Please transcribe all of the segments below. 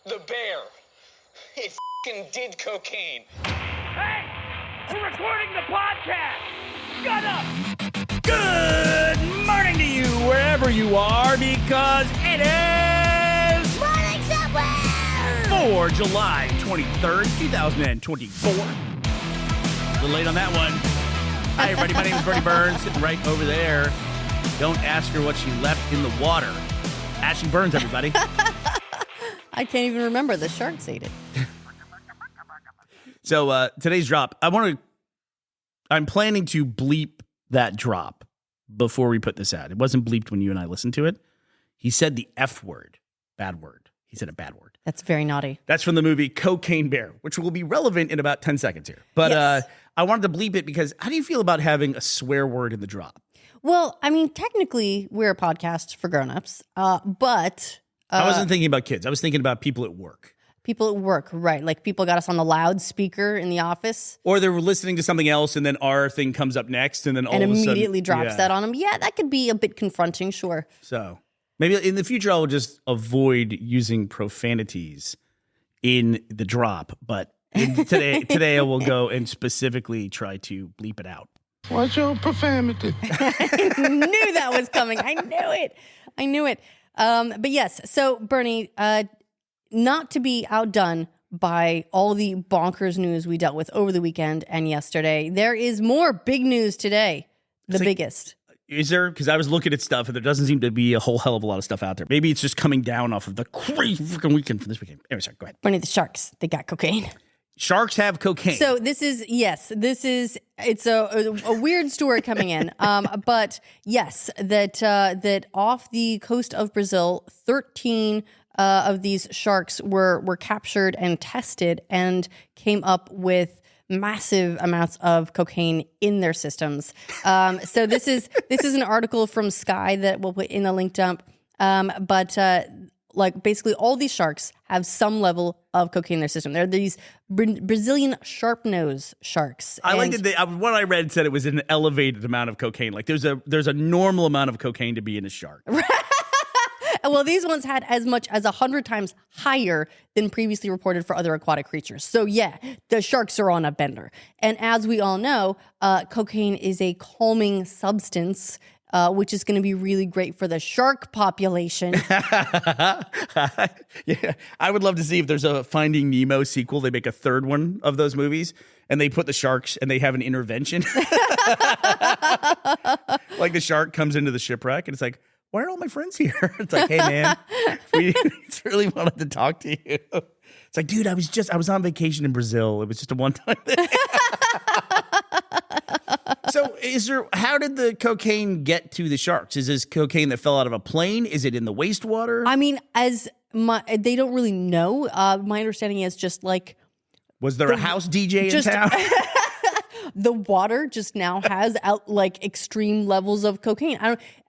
The bear. It f***ing did cocaine. Hey! We're recording the podcast! Shut up! Good morning to you, wherever you are, because it is Morning Somewhere! for July 23rd, 2024. A little late on that one. Hi, everybody. My name is Bernie Burns, sitting right over there. Don't ask her what she left in the water. Ashley Burns, everybody. I can't even remember. The sharks ate it. So today's drop, I'm planning to bleep that drop before we put this out. It wasn't bleeped when you and I listened to it. He said the F word, bad word. He said a bad word. That's very naughty. That's from the movie Cocaine Bear, which will be relevant in about 10 seconds here. But Yes. I wanted to bleep it because how do you feel about having a swear word in the drop? Well, I mean, technically, we're a podcast for grown-ups, but I wasn't thinking about kids. I was thinking about people at work. people at work, right? Like people got us on the loudspeaker in the office Or they were listening to something else and then our thing comes up next and then all and of a sudden... immediately drops that on them. Yeah, that could be a bit confronting, sure. So maybe in the future I will just avoid using profanities in the drop. But today I will go and specifically try to bleep it out. What's your profanity? I knew that was coming. I knew it. But yes, so Bernie, not to be outdone by all the bonkers news we dealt with over the weekend and yesterday, there is more big news today. The biggest. Is there? Because I was looking at stuff and there doesn't seem to be a whole hell of a lot of stuff out there. Maybe it's just coming down off of the crazy freaking weekend from this weekend. Anyway, sorry, go ahead. Bernie, the sharks, they got cocaine. Sharks have cocaine. So it's a weird story coming in. But yes, that off the coast of Brazil, 13 of these sharks were captured and tested and came up with massive amounts of cocaine in their systems. So this is an article from Sky that we'll put in the link dump. Like basically all these sharks have some level of cocaine in their system. They're these Brazilian sharp-nosed sharks. I like that what I read said it was an elevated amount of cocaine. Like there's a normal amount of cocaine to be in a shark. Well, these ones had as much as 100 times higher than previously reported for other aquatic creatures. So yeah, the sharks are on a bender. And as we all know, cocaine is a calming substance, which is going to be really great for the shark population. Yeah, I would love to see if there's a Finding Nemo sequel. They make a third one of those movies, and they put the sharks and they have an intervention. Like the shark comes into the shipwreck, and it's like, why are all my friends here? It's like, hey man, we really wanted to talk to you. It's like, dude, I was on vacation in Brazil. It was just a one-time thing. So how did the cocaine get to the sharks? Is this cocaine that fell out of a plane? Is it in the wastewater? I mean, they don't really know. My understanding is just like Was there a house DJ in town? the water just now has out like extreme levels of cocaine.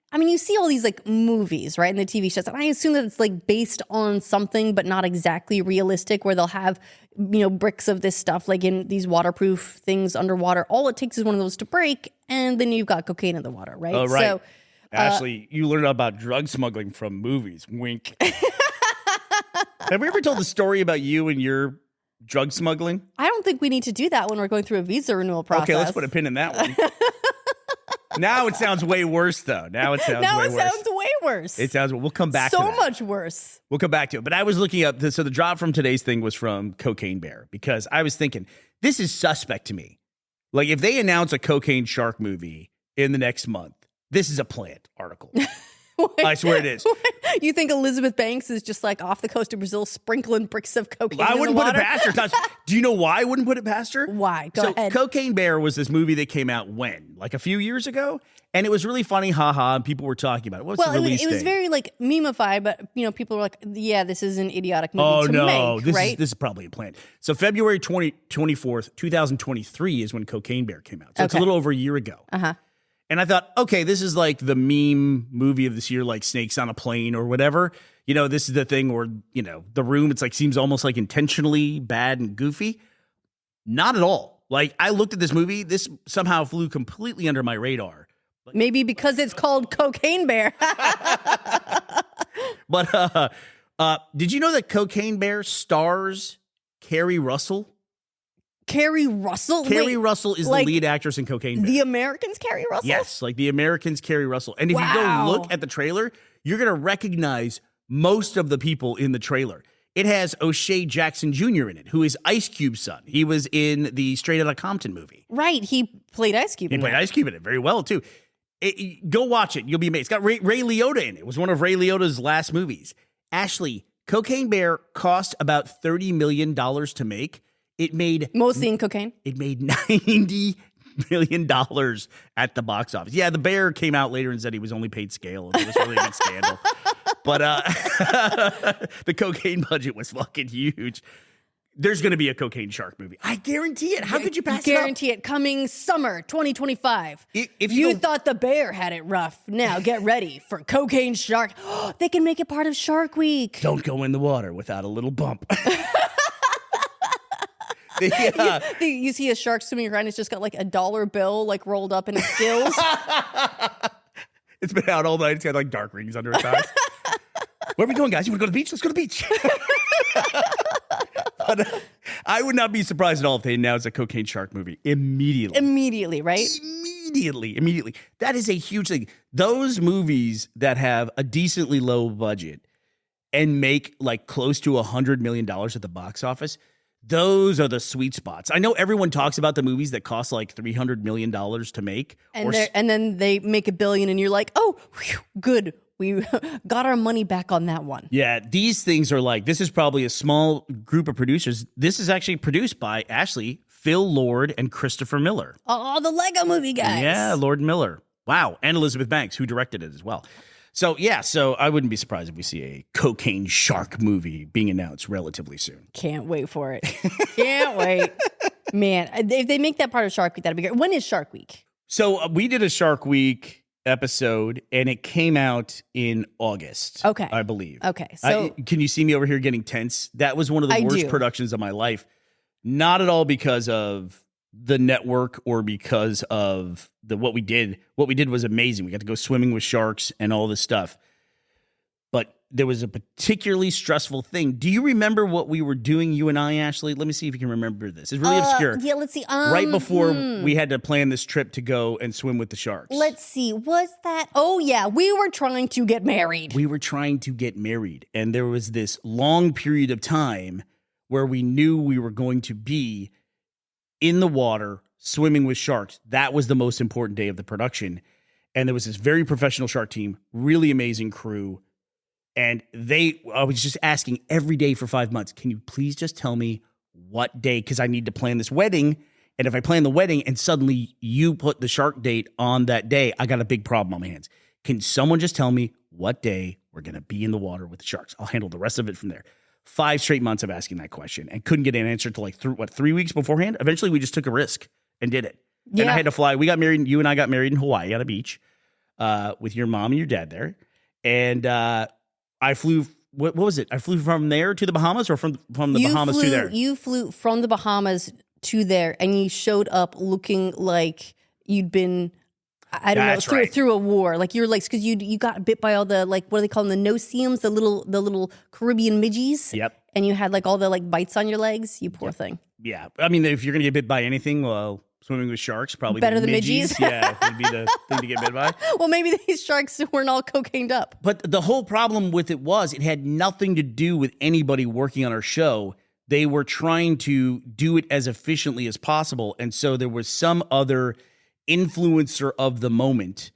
I mean, you see all these like movies, right, in the TV shows, and I assume that it's like based on something, but not exactly realistic, where they'll have, bricks of this stuff like in these waterproof things underwater. All it takes is one of those to break, and then you've got cocaine in the water, right? Oh, right. So, Ashley, you learned about drug smuggling from movies. Wink. Have we ever told the story about you and your drug smuggling? I don't think we need to do that when we're going through a visa renewal process. Okay, let's put a pin in that one. Now it sounds way worse, though. Now it sounds way worse. It sounds. We'll come back to so that. much worse. We'll come back to it. But I was looking up. So the drop from today's thing was from Cocaine Bear because I was thinking, this is suspect to me. Like if they announce a cocaine shark movie in the next month, this is a planned article. I swear it is. You think Elizabeth Banks is just like off the coast of Brazil sprinkling bricks of cocaine I in wouldn't the put water? it past her. Do you know why I wouldn't put it past her? Why? Go ahead. Cocaine Bear was this movie that came out when? Like a few years ago? And it was really funny, haha, and people were talking about it. What's the release it was date? very like memeified, but people were like, yeah, this is an idiotic movie to make, this right? This is probably a plan. So February 24th, 2023 is when Cocaine Bear came out. So it's a Okay. little over a year ago. Uh-huh. And I thought, okay, this is like the meme movie of this year, like Snakes on a Plane or whatever. This is the thing where, The Room, it's like seems almost like intentionally bad and goofy. Not at all. Like I looked at this movie, this somehow flew completely under my radar. Maybe because it's called Cocaine Bear. But Did you know that Cocaine Bear stars Carrie Russell? Carrie Russell? Carrie Wait, Russell is like the lead actress in Cocaine Bear. The Americans Carrie Russell? Yes, like the Americans Carrie Russell. And if you go Wow. look at the trailer, you're going to recognize most of the people in the trailer. It has O'Shea Jackson Jr. in it, who is Ice Cube's son. He was in the Straight Outta Compton movie. Right. He played Ice Cube. He in played that. Ice Cube in it very well, too. Go watch it. You'll be amazed. It's got Ray Liotta in it. It was one of Ray Liotta's last movies. Ashley, Cocaine Bear cost about $30 million to make. It made Mostly in cocaine. $90 million at the box office. Yeah, the bear came out later and said he was only paid scale. It was really a big scandal. But the cocaine budget was fucking huge. There's going to be a Cocaine Shark movie. I guarantee it. How could you pass Guarantee it. Coming summer 2025. If you you go- thought the bear had it rough, now get ready for Cocaine Shark. They can make it part of Shark Week. Don't go in the water without a little bump. You see a shark swimming around. It's just got like a dollar bill like rolled up in its gills. It's been out all night. It's got like dark rings under its eyes. Where are we going, guys? You want to go to the beach? Let's go to the beach. But I would not be surprised at all if they announced a Cocaine Shark movie immediately. Immediately, right? Immediately. That is a huge thing. Those movies that have a decently low budget and make like close to $100 million at the box office, those are the sweet spots. I know everyone talks about the movies that cost like $300 million to make. And then they make $1 billion and you're like, oh, whew, good. We got our money back on that one. Yeah, these things are like, this is probably a small group of producers. This is actually produced by Ashley, Phil Lord, and Christopher Miller. Oh, the Lego movie guys. Yeah, Lord and Miller. Wow. And Elizabeth Banks, who directed it as well. So I wouldn't be surprised if we see a Cocaine Shark movie being announced relatively soon. Can't wait for it. Can't wait. Man, if they make that part of Shark Week, that'd be great. When is Shark Week? So we did a Shark Week episode, and it came out in August. Okay. I believe. Okay. So can you see me over here getting tense? That was one of the I worst do. productions of my life. Not at all because of the network or because of what we did. What we did was amazing. We got to go swimming with sharks and all this stuff. But there was a particularly stressful thing. Do you remember what we were doing, you and I, Ashley? Let me see if you can remember this. It's really obscure. Yeah, let's see. Right before we had to plan this trip to go and swim with the sharks. Let's see. Was that? Oh, yeah. We were trying to get married. We were trying to get married. And there was this long period of time where we knew we were going to be in the water swimming with sharks. That was the most important day of the production. And there was this very professional shark team, really amazing crew. And I was just asking every day for 5 months, can you please just tell me what day? Because I need to plan this wedding. And if I plan the wedding and suddenly you put the shark date on that day, I got a big problem on my hands. Can someone just tell me what day we're going to be in the water with the sharks? I'll handle the rest of it from there. 5 straight months of asking that question and couldn't get an answer till like 3 weeks beforehand. Eventually we just took a risk and did it. Yeah. And I had to fly. We got married. You and I got married in Hawaii on a beach with your mom and your dad there. And I flew, what was it? I flew from there to the Bahamas or from the Bahamas to there? You flew from the Bahamas to there and you showed up looking like you'd been, I don't That's know, right. through a war. Like you're like, because you got bit by all the, like, what do they call them? The no-see-ums, the little Caribbean midgies. Yep. And you had like all the like bites on your legs. You poor thing. Yeah. I mean, if you're going to get bit by anything, well, swimming with sharks, probably Better the than midgies. Yeah, would be the thing to get bit by. Well, maybe these sharks weren't all cocained up. But the whole problem with it was it had nothing to do with anybody working on our show. They were trying to do it as efficiently as possible. And so there was some other influencer of the moment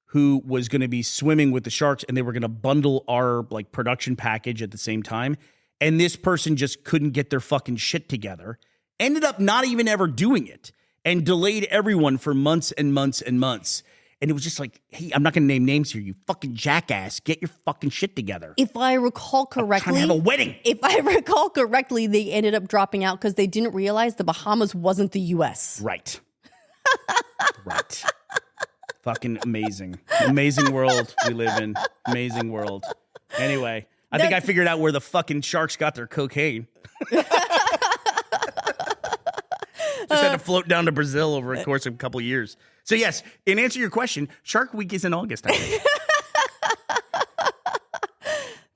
who was going to be swimming with the sharks and they were going to bundle our like production package at the same time. And this person just couldn't get their fucking shit together. Ended up not even ever doing it and delayed everyone for months and months and months. And it was just like, hey, I'm not going to name names here. You fucking jackass. Get your fucking shit together. If I recall Trying correctly, to have a wedding. if I recall correctly, they ended up dropping out because they didn't realize the Bahamas wasn't the U.S. Right. Right. Fucking amazing. Amazing world we live in. Amazing world. Anyway, I think I figured out where the fucking sharks got their cocaine. Just had to float down to Brazil over the course of a couple of years. So yes, in answer to your question, Shark Week is in August, I think.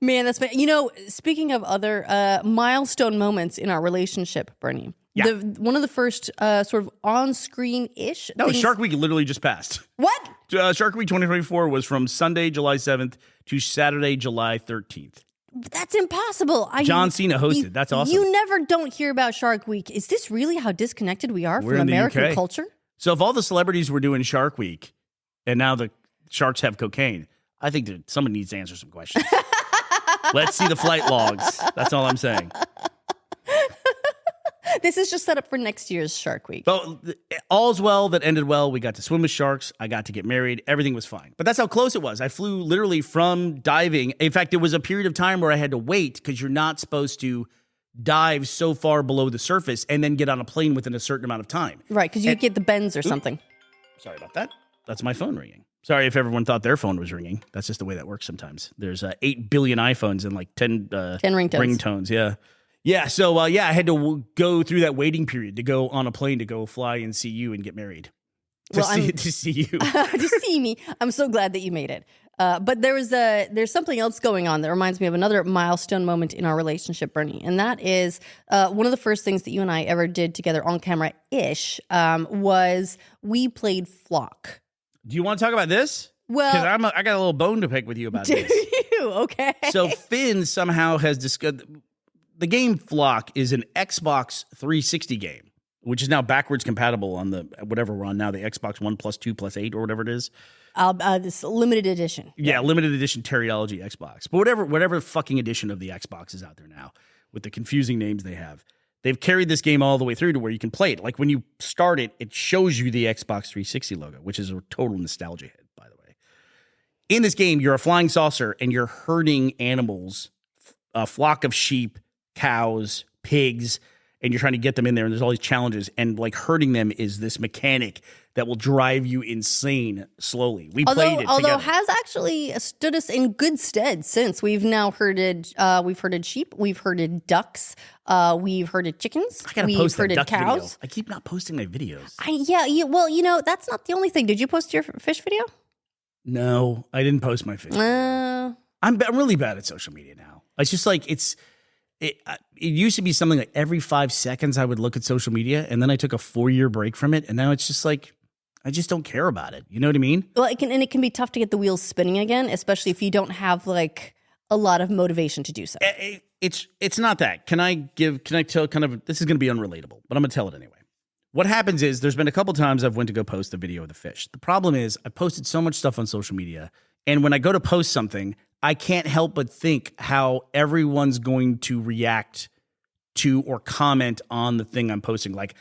Man, that's you know, speaking of other milestone moments in our relationship, Bernie. Yeah. One of the first sort of on-screen-ish No, things- Shark Week literally just passed. What? Shark Week 2024 was from Sunday, July 7th to Saturday, July 13th. That's impossible. John Cena hosted. That's awesome. You never don't hear about Shark Week. Is this really how disconnected we are We're from in the American UK. culture? So if all the celebrities were doing Shark Week and now the sharks have cocaine, I think that someone needs to answer some questions. Let's see the flight logs. That's all I'm saying. This is just set up for next year's Shark Week. But all's well that ended well. We got to swim with sharks. I got to get married. Everything was fine. But that's how close it was. I flew literally from diving. In fact, there was a period of time where I had to wait because you're not supposed to dive so far below the surface and then get on a plane within a certain amount of time. Right, because you get the bends or something. Sorry about that. That's my phone ringing. Sorry if everyone thought their phone was ringing. That's just the way that works sometimes. There's 8 billion iPhones and like 10 ringtones. Yeah. Yeah. So, I had to go through that waiting period to go on a plane to go fly and see you and get married. To see you. To see me. I'm so glad that you made it. But there's something else going on that reminds me of another milestone moment in our relationship, Bernie. And that is one of the first things that you and I ever did together on camera-ish was we played Flock. Do you want to talk about this? Well, because I got a little bone to pick with you about do this. you? Okay. So Finn somehow has discovered the game Flock is an Xbox 360 game, which is now backwards compatible on the whatever we're on now, the Xbox One plus 2 plus 8 or whatever it is. This limited edition. Yeah, limited edition Teriology Xbox. But whatever fucking edition of the Xbox is out there now with the confusing names they have. They've carried this game all the way through to where you can play it. Like when you start it, it shows you the Xbox 360 logo, which is a total nostalgia hit, by the way. In this game, you're a flying saucer and you're herding animals, a flock of sheep, cows, pigs, and you're trying to get them in there. And there's all these challenges. And like herding them is this mechanic that will drive you insane slowly. We played it although together. has actually stood us in good stead since we've now herded sheep, we've herded ducks, we've herded chickens, I gotta we've post that herded duck cows. video. I keep not posting my videos. Well, that's not the only thing. Did you post your fish video? No, I didn't post my video. I'm really bad at social media now. It's just like it used to be something like every 5 seconds I would look at social media, and then I took a 4-year break from it, and now it's just like I just don't care about it. You know what I mean? Well, it can be tough to get the wheels spinning again, especially if you don't have like a lot of motivation to do so. It's not that. Can I tell kind of, this is going to be unrelatable, but I'm going to tell it anyway. What happens is there's been a couple times I've went to go post a video of the fish. The problem is I posted so much stuff on social media, and when I go to post something, I can't help but think how everyone's going to react to or comment on the thing I'm posting. Like,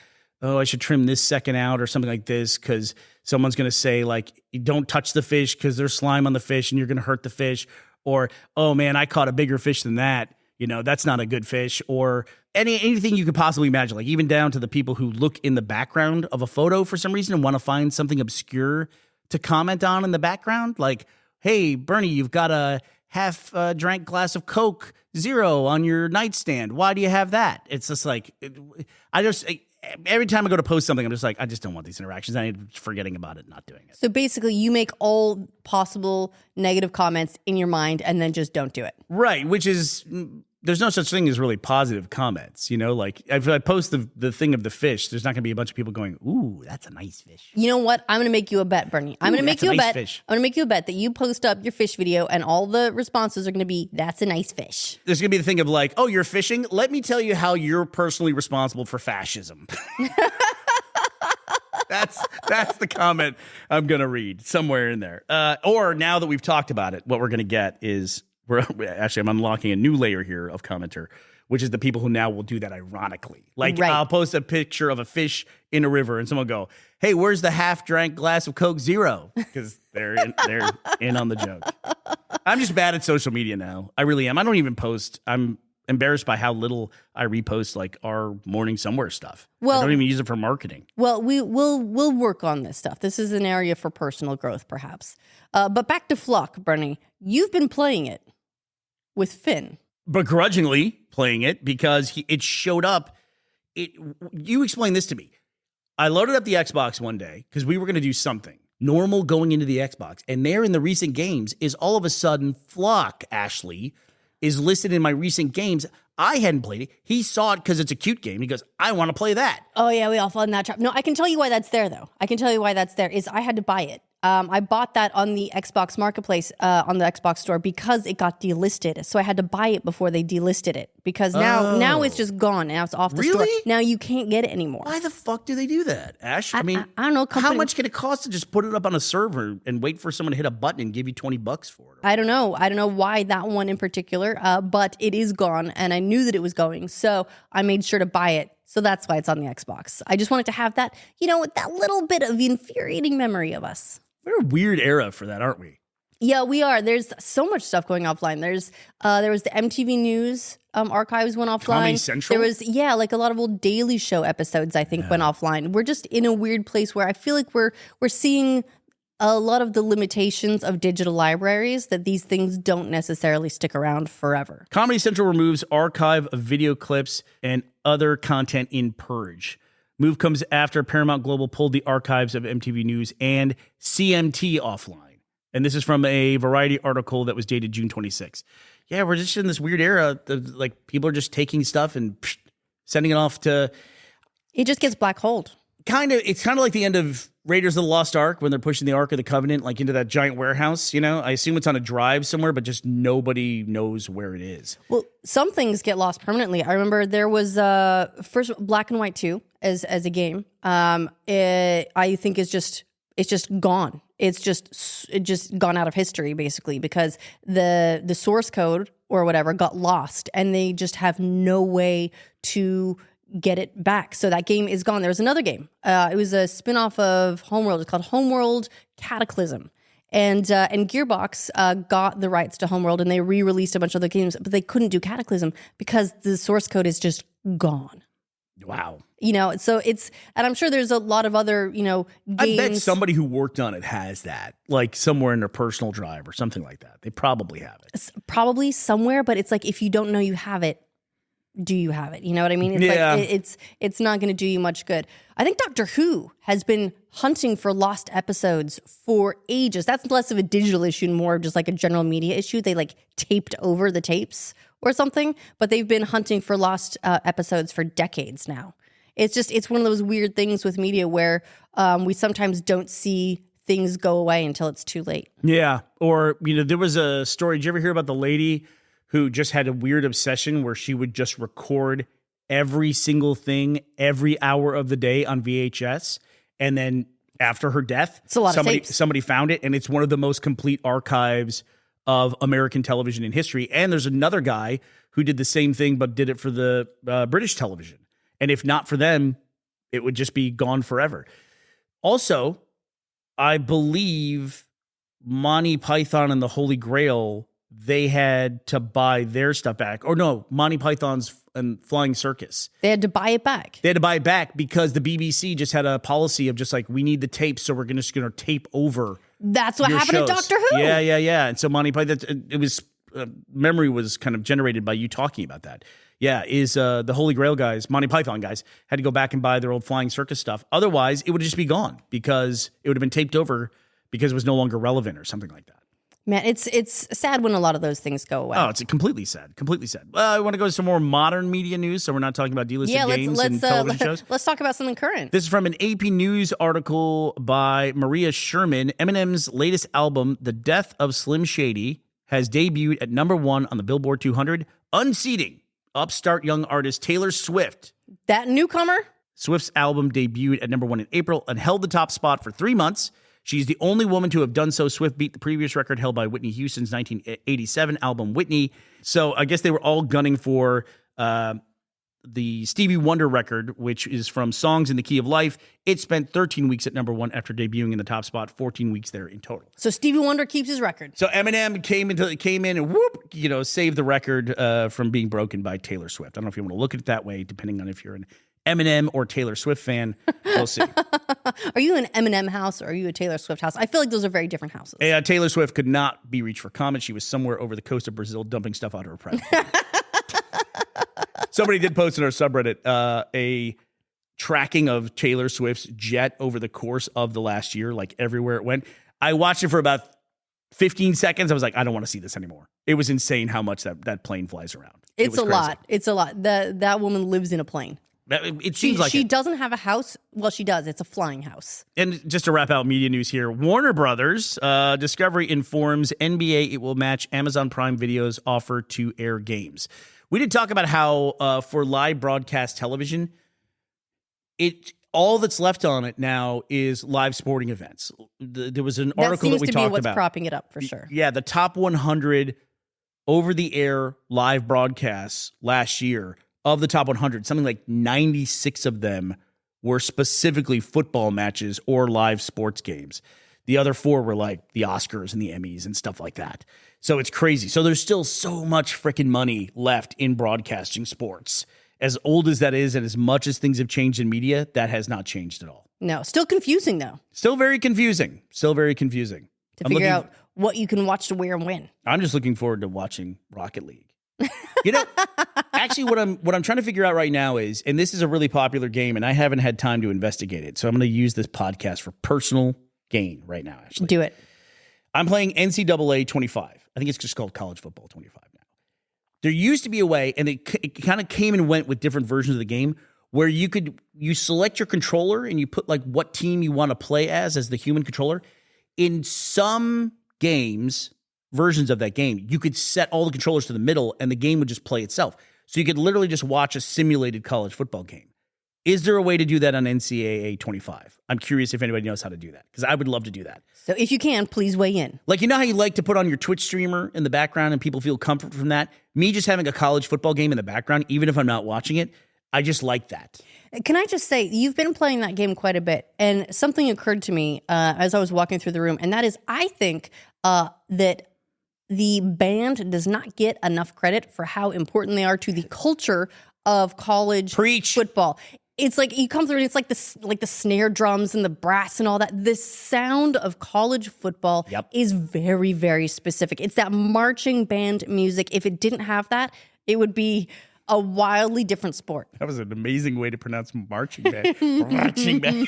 oh, I should trim this second out or something like this because someone's going to say, like, don't touch the fish because there's slime on the fish and you're going to hurt the fish. Or, oh, man, I caught a bigger fish than that. You know, that's not a good fish. Or anything you could possibly imagine, like even down to the people who look in the background of a photo for some reason and want to find something obscure to comment on in the background. Like, hey, Bernie, you've got a half drank glass of Coke Zero on your nightstand. Why do you have that? It's just like, every time I go to post something, I'm just like, I just don't want these interactions. I end up forgetting about it, not doing it. So basically, you make all possible negative comments in your mind and then just don't do it. Right, which is, there's no such thing as really positive comments. You know, like if I post the thing of the fish, there's not going to be a bunch of people going, ooh, that's a nice fish. You know what? I'm going to make you a bet, Bernie. I'm going to make you a bet. Fish. I'm going to make you a bet that you post up your fish video and all the responses are going to be, that's a nice fish. There's going to be the thing of like, oh, you're fishing? Let me tell you how you're personally responsible for fascism. That's the comment I'm going to read somewhere in there. Or now that we've talked about it, what we're going to get is, I'm unlocking a new layer here of commenter, which is the people who now will do that ironically. Like Right. I'll post a picture of a fish in a river and someone will go, hey, where's the half drank glass of Coke Zero? Because they're in on the joke. I'm just bad at social media now. I really am. I don't even post. I'm embarrassed by how little I repost like our Morning Somewhere stuff. Well- I don't even use it for marketing. Well, we'll work on this stuff. This is an area for personal growth, perhaps. But back to Flock, Bernie. You've been playing it with Finn. Begrudgingly playing it because it showed up. You explained this to me. I loaded up the Xbox one day because we were going to do something normal going into the Xbox. And there in the recent games is all of a sudden Flock, Ashley, is listed in my recent games. I hadn't played it. He saw it because it's a cute game. He goes, I want to play that. Oh, yeah, we all fall in that trap. No, I can tell you why that's there, though. I can tell you why that's there is I had to buy it. I bought that on the Xbox Marketplace, on the Xbox Store, because it got delisted. So I had to buy it before they delisted it, because now it's just gone. Now it's off the store. Really? Now you can't get it anymore. Why the fuck do they do that, Ash? I mean, I don't know. How much can it cost to just put it up on a server and wait for someone to hit a button and give you $20 for it? I don't know. I don't know why that one in particular, but it is gone, and I knew that it was going, so I made sure to buy it. So that's why it's on the Xbox. I just wanted to have that, that little bit of infuriating memory of us. We're a weird era for that, aren't we? Yeah, we are. There's so much stuff going offline. There was the MTV News archives went offline. Comedy Central? There was, like a lot of old Daily Show episodes, I think, went offline. We're just in a weird place where I feel like we're seeing a lot of the limitations of digital libraries, that these things don't necessarily stick around forever. Comedy Central removes archive of video clips and other content in Purge. Move comes after Paramount Global pulled the archives of MTV News and CMT offline. And this is from a Variety article that was dated June 26. Yeah, we're just in this weird era. Like, people are just taking stuff and sending it off to... It just gets black holed. It's kind of like the end of Raiders of the Lost Ark when they're pushing the Ark of the Covenant like into that giant warehouse, I assume it's on a drive somewhere, but just nobody knows where it is. Well, some things get lost permanently. I remember there was first Black and White 2 as a game. I think it's just gone. It's just gone out of history, basically, because the source code or whatever got lost, and they just have no way to get it back. So that game is gone. There was another game. It was a spin-off of Homeworld. It's called Homeworld Cataclysm. And Gearbox got the rights to Homeworld, and they re-released a bunch of other games, but they couldn't do Cataclysm because the source code is just gone. Wow. So and I'm sure there's a lot of other, games. I bet somebody who worked on it has that, like somewhere in their personal drive or something like that. They probably have it. Probably somewhere, but it's like, if you don't know you have it, do you have it? You know what I mean? It's like it's not going to do you much good. I think Doctor Who has been hunting for lost episodes for ages. That's less of a digital issue and more of just like a general media issue. They like taped over the tapes or something, but they've been hunting for lost episodes for decades now. It's one of those weird things with media where we sometimes don't see things go away until it's too late. Yeah. Or, there was a story. Did you ever hear about the lady who just had a weird obsession where she would just record every single thing every hour of the day on VHS, and then after her death, it's a lot of tapes. Somebody found it, and it's one of the most complete archives of American television in history. And there's another guy who did the same thing but did it for the British television. And if not for them, it would just be gone forever. Also, I believe Monty Python and the Holy Grail, they had to buy their stuff back. Or no, Monty Python's and Flying Circus. They had to buy it back. They had to buy it back because the BBC just had a policy of just like, we need the tapes, so we're just going to tape over. That's what happened shows. to Doctor Who. Yeah. And so Monty Python, it was, memory was kind of generated by you talking about that. Yeah, the Holy Grail guys, Monty Python guys, had to go back and buy their old Flying Circus stuff. Otherwise, it would just be gone because it would have been taped over because it was no longer relevant or something like that. Man, it's sad when a lot of those things go away. Oh, it's completely sad. Completely sad. I want to go to some more modern media news, so we're not talking about delisted games and television shows. Let's talk about something current. This is from an AP News article by Maria Sherman. Eminem's latest album, The Death of Slim Shady, has debuted at #1 on the Billboard 200, unseating upstart young artist Taylor Swift. That newcomer? Swift's album debuted at #1 in April and held the top spot for 3 months. She's the only woman to have done so. Swift beat the previous record held by Whitney Houston's 1987 album, Whitney. So I guess they were all gunning for the Stevie Wonder record, which is from Songs in the Key of Life. It spent 13 weeks at #1 after debuting in the top spot, 14 weeks there in total. So Stevie Wonder keeps his record. So Eminem came in and whoop, saved the record from being broken by Taylor Swift. I don't know if you want to look at it that way, depending on if you're an Eminem or Taylor Swift fan. We'll see. Are you an Eminem house or are you a Taylor Swift house? I feel like those are very different houses. Taylor Swift could not be reached for comment. She was somewhere over the coast of Brazil dumping stuff out of her private. Somebody did post in our subreddit a tracking of Taylor Swift's jet over the course of the last year, like everywhere it went. I watched it for about 15 seconds, I was like, I don't want to see this anymore. It was insane how much that plane flies around. It's was a crazy. lot. It's a lot. That woman lives in a plane. It seems like she it. doesn't have a house. Well, she does. It's a flying house. And just to wrap out media news here, Warner Brothers Discovery informs NBA it will match Amazon Prime Video's offer to air games. We did talk about how for live broadcast television, all that's left on it now is live sporting events. There was an article that we talked about. That seems to be what's propping it up for sure. Yeah, the top 100 over-the-air live broadcasts last year, of the top 100, something like 96 of them were specifically football matches or live sports games. The other 4 were like the Oscars and the Emmys and stuff like that. So it's crazy. So there's still so much freaking money left in broadcasting sports. As old as that is, and as much as things have changed in media, that has not changed at all. No, still confusing though. Still very confusing. To figure out what you can watch to where and when. I'm just looking forward to watching Rocket League. You know, actually, what I'm trying to figure out right now is, and this is a really popular game, and I haven't had time to investigate it, so I'm going to use this podcast for personal gain right now. Actually, do it. I'm playing NCAA 25. I think it's just called College Football 25 now. There used to be a way, and it kind of came and went with different versions of the game, where you select your controller and you put like what team you want to play as the human controller. In some games, versions of that game, you could set all the controllers to the middle and the game would just play itself. So you could literally just watch a simulated college football game. Is there a way to do that on NCAA 25? I'm curious if anybody knows how to do that, because I would love to do that. So if you can, please weigh in. Like, you know how you like to put on your Twitch streamer in the background and people feel comfort from that? Me just having a college football game in the background, even if I'm not watching it, I just like that. Can I just say, you've been playing that game quite a bit, and something occurred to me as I was walking through the room, and that is, I think that the band does not get enough credit for how important they are to the culture of college football. It's like you come through and it's like the snare drums and the brass and all that. The sound of college football is very, very specific. It's that marching band music. If it didn't have that, it would be a wildly different sport. That was an amazing way to pronounce marching band. Marching band.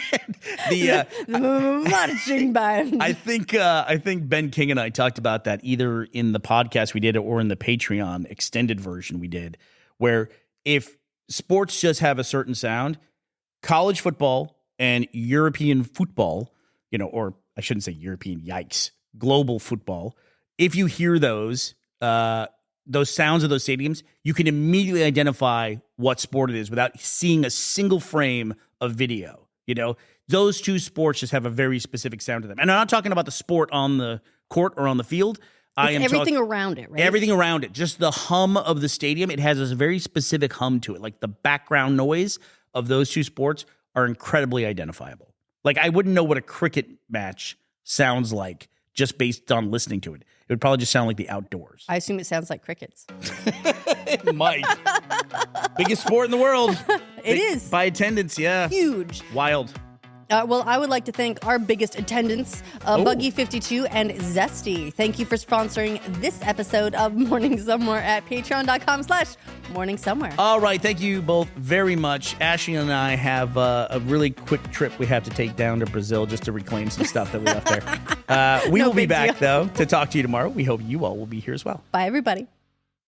The marching band. I think Ben King and I talked about that either in the podcast we did or in the Patreon extended version we did, where if sports just have a certain sound, college football and European football, or I shouldn't say European, yikes, global football, if you hear those sounds of those stadiums, you can immediately identify what sport it is without seeing a single frame of video. Those two sports just have a very specific sound to them. And I'm not talking about the sport on the court or on the field. Everything around it, right? Everything around it. Just the hum of the stadium. It has a very specific hum to it. Like the background noise of those two sports are incredibly identifiable. Like I wouldn't know what a cricket match sounds like just based on listening to it. It would probably just sound like the outdoors. I assume it sounds like crickets. It might. Biggest sport in the world. It is. By attendance, yeah. Huge. Wild. Well, I would like to thank our biggest attendants, Buggy52 and Zesty. Thank you for sponsoring this episode of Morning Somewhere at patreon.com/Morning Somewhere. All right. Thank you both very much. Ashley and I have a really quick trip we have to take down to Brazil just to reclaim some stuff that we left there. We will be back, though, to talk to you tomorrow. We hope you all will be here as well. Bye, everybody.